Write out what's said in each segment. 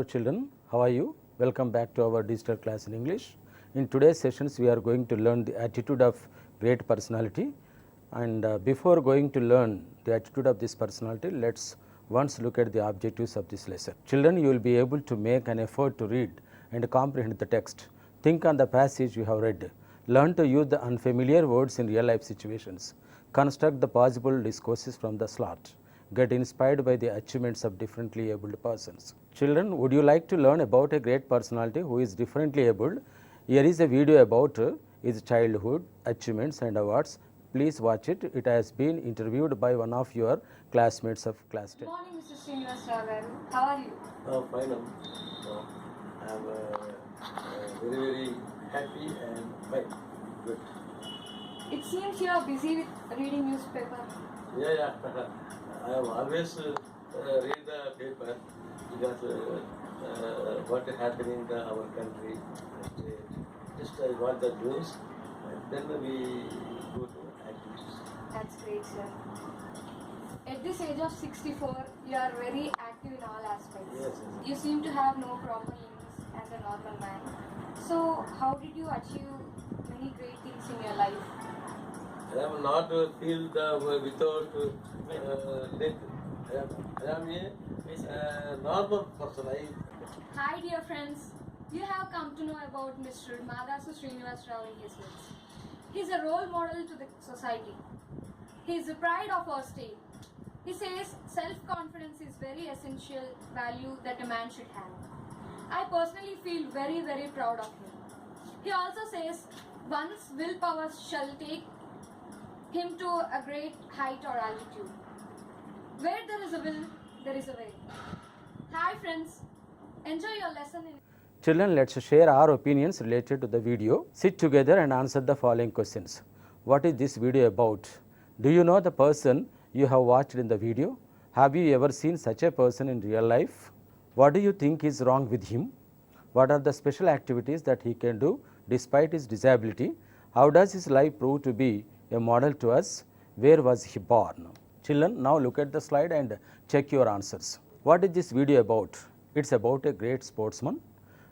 children, how are you? Welcome back to our digital class in English. In today's sessions we are going to learn the attitude of great personality, and before going to learn the attitude of this personality, let's once look at the objectives of this lesson. Children, you will be able to make an effort to read and comprehend the text. Think on the passage you have read. Learn to use the unfamiliar words in real life situations. Construct the possible discourses from the slot. Get inspired by the achievements of differently abled persons. Children, would you like to learn about a great personality who is differently abled? Here is a video about his childhood achievements and awards. Please watch it. It has been interviewed by one of your classmates of class 10. Good morning, Mr. Srinivasrao. How are you? Fine. I am very happy and fine. Good. It seems you are busy with reading newspaper. Yeah. I have always read the paper because what is happening in our country. Just I watch the news and then we go to activities. That's great, sir. At this age of 64, you are very active in all aspects. Yes. You seem to have no problem limbs as a normal man. So, how did you achieve many great things in your life? I am not feel the without leg. I am a normal person. Hi, dear friends. You have come to know about Mr. Madhasu Srinivasrao in his lips. He is a role model to the society. He is the pride of our state. He says self-confidence is very essential value that a man should have. I personally feel very proud of him. He also says one's willpower shall take him to a great height or altitude. Where there is a will, there is a way. Hi friends, enjoy your lesson in Children, let's share our opinions related to the video. Sit together and answer the following questions. What is this video about? Do you know the person you have watched in the video? Have you ever seen such a person in real life? What do you think is wrong with him? What are the special activities that he can do despite his disability? How does his life prove to be a model to us? Where was he born? Children, now look at the slide and check your answers. What is this video about? It's about a great sportsman.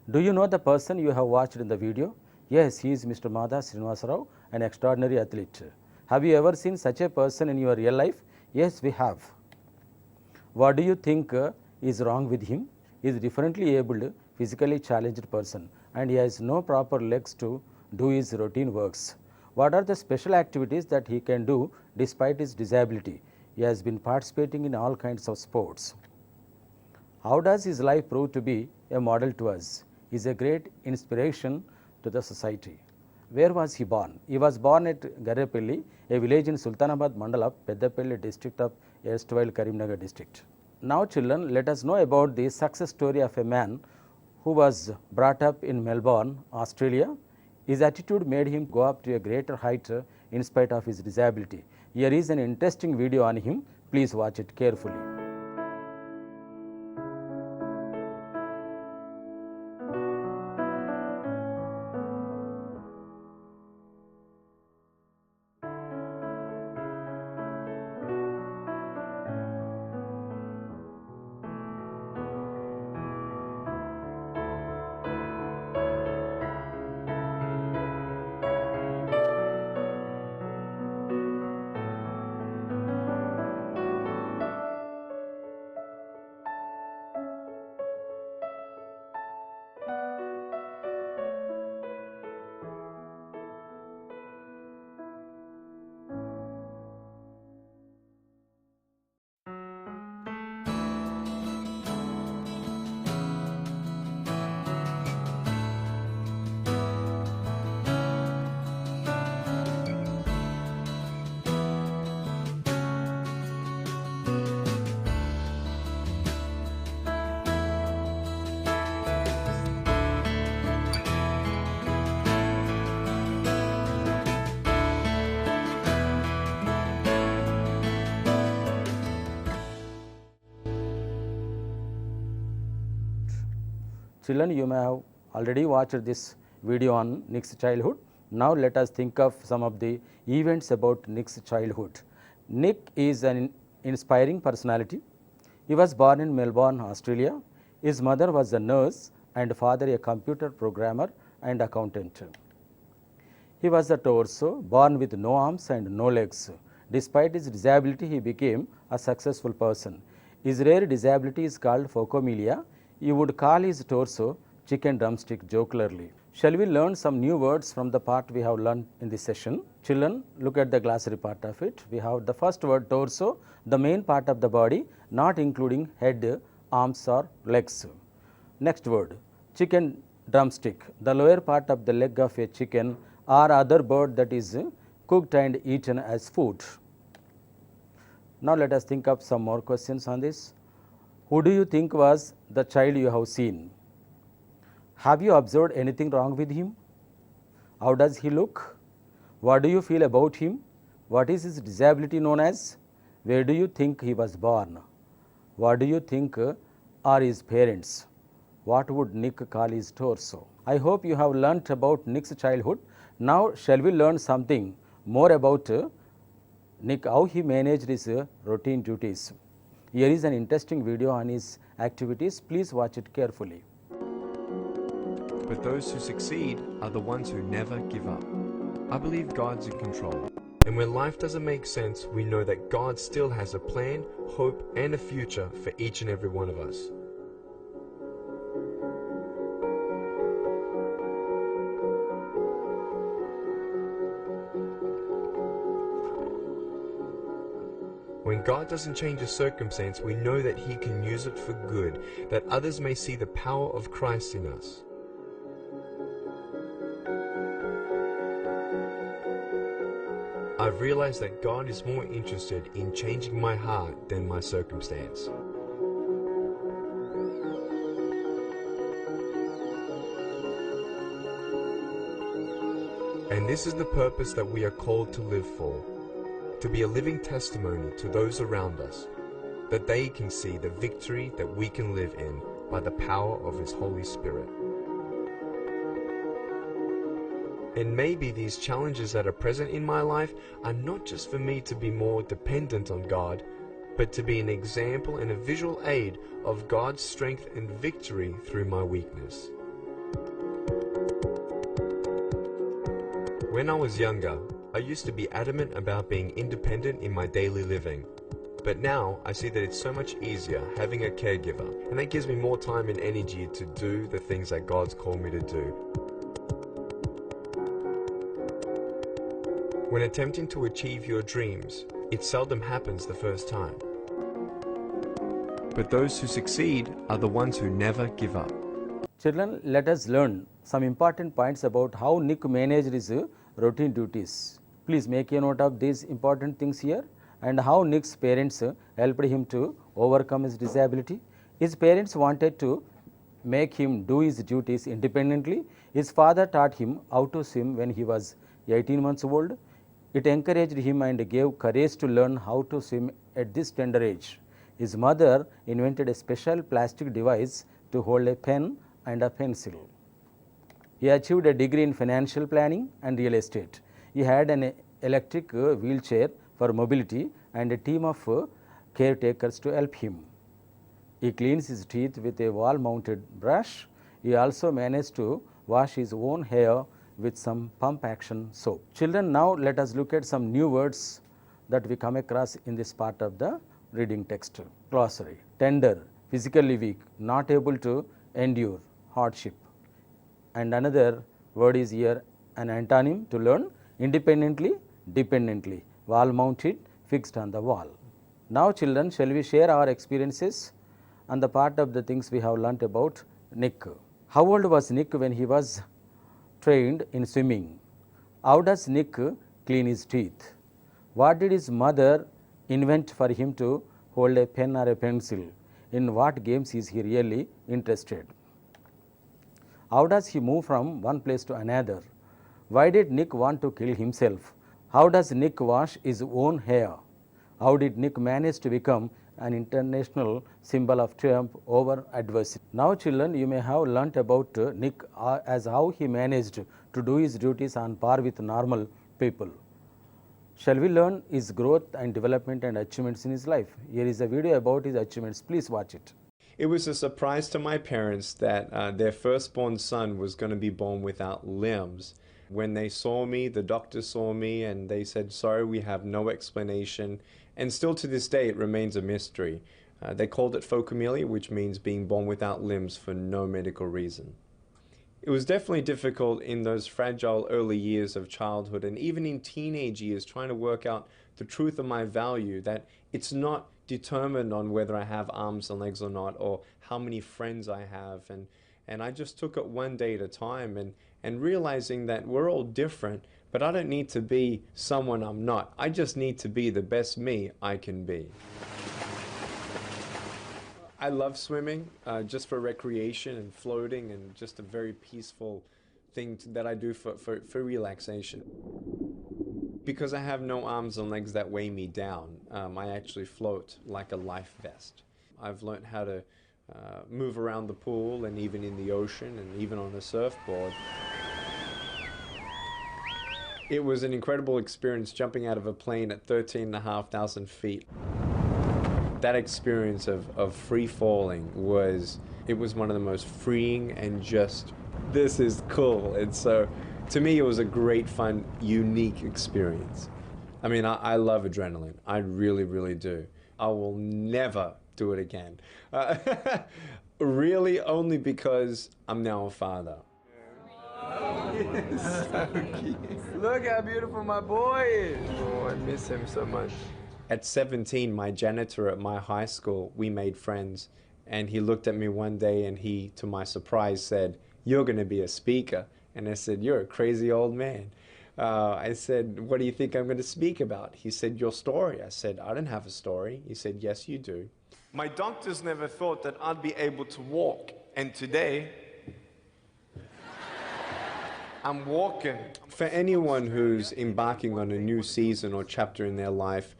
Do you know the person you have watched in the video? Yes, he is Mr. Madhasu Srinivasrao, an extraordinary athlete. Have you ever seen such a person in your real life? Yes, we have. What do you think is wrong with him? He is differently abled, physically challenged person, and he has no proper legs to do his routine works. What are the special activities that he can do despite his disability? He has been participating in all kinds of sports. How does his life prove to be a model to us? He is a great inspiration to the society. Where was he born? He was born at Garrepalli, a village in Sultanabad Mandala, Peddapalli district of erstwhile Karimnagar district. Now children, let us know about the success story of a man who was brought up in Melbourne, Australia. His attitude made him go up to a greater height in spite of his disability. Here is an interesting video on him. Please watch it carefully. Children, you may have already watched this video on Nick's childhood. Now let us think of some of the events about Nick's childhood. Nick is an inspiring personality. He was born in Melbourne, Australia. His mother was a nurse and father a computer programmer and accountant. He was a torso, born with no arms and no legs. Despite his disability, he became a successful person. His rare disability is called phocomelia. He would call his torso chicken drumstick jocularly. Shall we learn some new words from the part we have learned in this session? Children, look at the glossary part of it. We have the first word torso, the main part of the body, not including head, arms or legs. Next word, chicken drumstick, the lower part of the leg of a chicken or other bird that is cooked and eaten as food. Now let us think of some more questions on this. Who do you think was the child you have seen? Have you observed anything wrong with him? How does he look? What do you feel about him? What is his disability known as? Where do you think he was born? What do you think are his parents? What would Nick call his torso? I hope you have learnt about Nick's childhood. Now shall we learn something more about Nick, how he managed his routine duties. Here is an interesting video on his activities. Please watch it carefully. But those who succeed are the ones who never give up. I believe God's in control. And when life doesn't make sense, we know that God still has a plan, hope, and a future for each and every one of us. When God doesn't change a circumstance, we know that He can use it for good, that others may see the power of Christ in us. I've realized that God is more interested in changing my heart than my circumstance. And this is the purpose that we are called to live for, to be a living testimony to those around us, that they can see the victory that we can live in by the power of His Holy Spirit. And maybe these challenges that are present in my life are not just for me to be more dependent on God, but to be an example and a visual aid of God's strength and victory through my weakness. When I was younger, I used to be adamant about being independent in my daily living. But now I see that it's so much easier having a caregiver, and that gives me more time and energy to do the things that God's called me to do. When attempting to achieve your dreams, it seldom happens the first time. But those who succeed are the ones who never give up. Children, let us learn some important points about how Nick managed his routine duties. Please make a note of these important things here, and how Nick's parents helped him to overcome his disability. His parents wanted to make him do his duties independently. His father taught him how to swim when he was 18 months old. It encouraged him and gave courage to learn how to swim at this tender age. His mother invented a special plastic device to hold a pen and a pencil. He achieved a degree in financial planning and real estate. He had an electric wheelchair for mobility and a team of caretakers to help him. He cleans his teeth with a wall-mounted brush. He also managed to wash his own hair with some pump action soap. Children, now let us look at some new words that we come across in this part of the reading text. Glossary: tender, physically weak, not able to endure hardship. And another word is here an antonym to learn: independently, dependently, wall mounted, fixed on the wall. Now children, shall we share our experiences on the part of the things we have learnt about Nick. How old was Nick when he was trained in swimming? How does Nick clean his teeth? What did his mother invent for him to hold a pen or a pencil? In what games is he really interested? How does he move from one place to another? Why did Nick want to kill himself? How does Nick wash his own hair? How did Nick manage to become an international symbol of triumph over adversity? Now children, you may have learnt about Nick as how he managed to do his duties on par with normal people. Shall we learn his growth and development and achievements in his life? Here is a video about his achievements. Please watch it. It was a surprise to my parents that their firstborn son was going to be born without limbs. When they saw me, the doctor saw me, and they said, sorry, we have no explanation. And still to this day, it remains a mystery. They called it phocomelia, which means being born without limbs for no medical reason. It was definitely difficult in those fragile early years of childhood, and even in teenage years, trying to work out the truth of my value, that it's not determined on whether I have arms and legs or not, or how many friends I have. And I just took it one day at a time, and realizing that we're all different, but I don't need to be someone I'm not. I just need to be the best me I can be. I love swimming just for recreation and floating, and just a very peaceful thing that I do for relaxation. Because I have no arms and legs that weigh me down, I actually float like a life vest. I've learned how to move around the pool, and even in the ocean, and even on a surfboard. It was an incredible experience jumping out of a plane at 13,500 feet. That experience of free falling was one of the most freeing, and just, this is cool. And so to me, it was a great, fun, unique experience. I mean, I love adrenaline. I really, really do. I will never do it again. Really, only because I'm now a father. So cute. Look how beautiful my boy is. Oh, I miss him so much. At 17, my janitor at my high school, we made friends. And he looked at me one day, and he, to my surprise, said, "You're going to be a speaker." And I said, "You're a crazy old man." I said, "What do you think I'm going to speak about?" He said, "Your story." I said, "I don't have a story." He said, "Yes, you do." My doctors never thought that I'd be able to walk. And today, I'm walking. For anyone who's embarking on a new season or chapter in their life,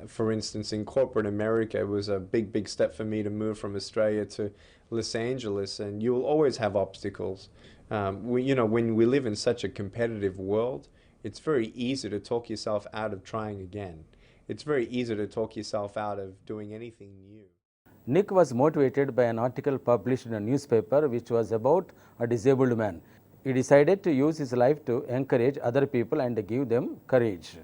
for instance, in corporate America, it was a big, big step for me to move from Australia to Los Angeles, and you'll always have obstacles. When we live in such a competitive world, it's very easy to talk yourself out of trying again. It's very easy to talk yourself out of doing anything new. Nick was motivated by an article published in a newspaper which was about a disabled man. He decided to use his life to encourage other people and give them courage.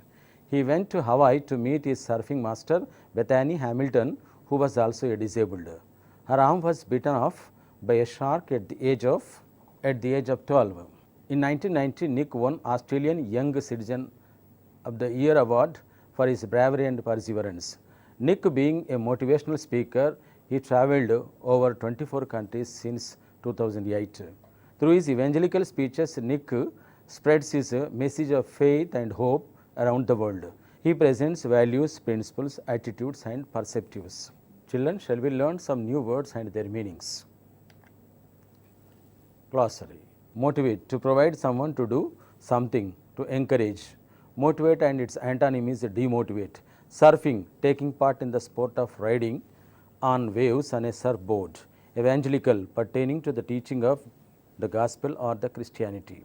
He went to Hawaii to meet his surfing master, Bethany Hamilton, who was also a disabled. Her arm was bitten off by a shark at the age of 12. In 1990, Nick won Australian Young Citizen of the Year award for his bravery and perseverance. Nick, being a motivational speaker, he traveled over 24 countries since 2008. Through his evangelical speeches, Nick spreads his message of faith and hope around the world. He presents values, principles, attitudes, and perspectives. Children, shall we learn some new words and their meanings? Glossary. Motivate, to provide someone to do something, to encourage. Motivate and its antonym is demotivate. Surfing, taking part in the sport of riding on waves on a surfboard. Evangelical, pertaining to the teaching of the gospel or the Christianity.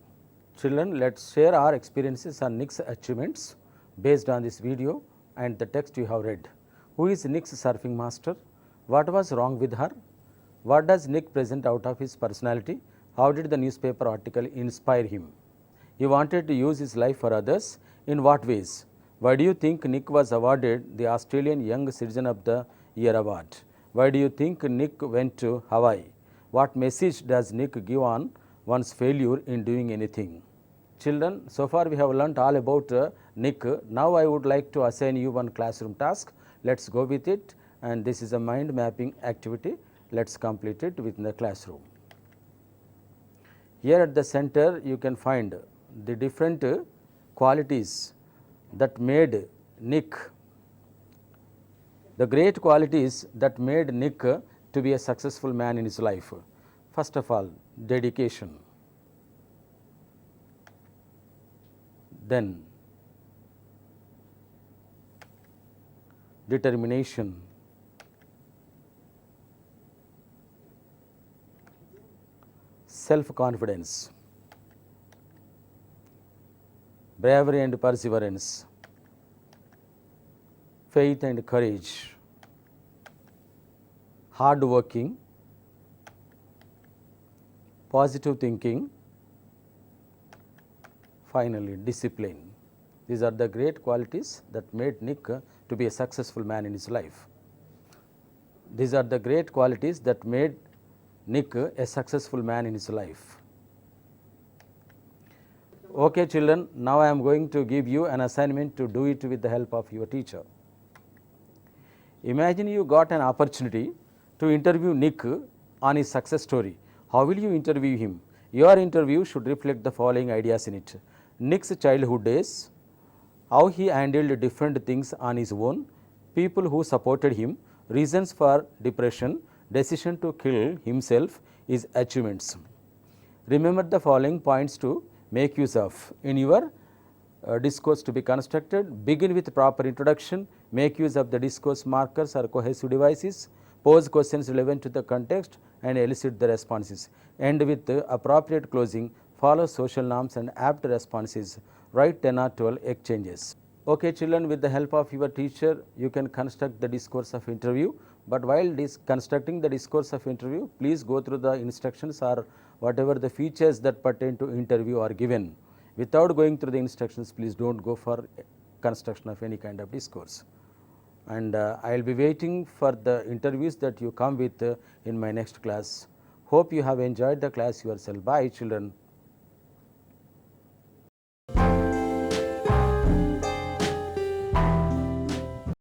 Children, let's share our experiences on Nick's achievements based on this video and the text you have read. Who is Nick's surfing master? What was wrong with her? What does Nick present out of his personality? How did the newspaper article inspire him? He wanted to use his life for others. In what ways? Why do you think Nick was awarded the Australian Young Citizen of the Year award? Why do you think Nick went to Hawaii? What message does Nick give on one's failure in doing anything? Children, so far we have learnt all about Nick. Now I would like to assign you one classroom task. Let's go with it, and this is a mind mapping activity. Let's complete it within the classroom. Here at the center you can find the different qualities that made Nick, the great qualities that made Nick to be a successful man in his life. First of all, dedication. Then determination. Self-confidence. Bravery and perseverance. Faith and courage. hardworking, positive thinking, finally discipline. These are the great qualities that made Nick to be a successful man in his life. These are the great qualities that made Nick a successful man in his life. Okay children, now I am going to give you an assignment to do it with the help of your teacher. Imagine you got an opportunity to interview Nick on his success story. How will you interview him? Your interview should reflect the following ideas in it. Nick's childhood days, how he handled different things on his own, people who supported him, reasons for depression, decision to kill himself, his achievements. Remember the following points to make use of in your discourse to be constructed. Begin with proper introduction, make use of the discourse markers or cohesive devices, pose questions relevant to the context and elicit the responses. End with appropriate closing, follow social norms and apt responses, write 10 or 12 exchanges. Okay children, with the help of your teacher you can construct the discourse of interview, but while constructing the discourse of interview, please go through the instructions or whatever the features that pertain to interview are given. Without going through the instructions, please do not go for construction of any kind of discourse. And I will be waiting for the interviews that you come with in my next class. Hope you have enjoyed the class yourself. Bye children.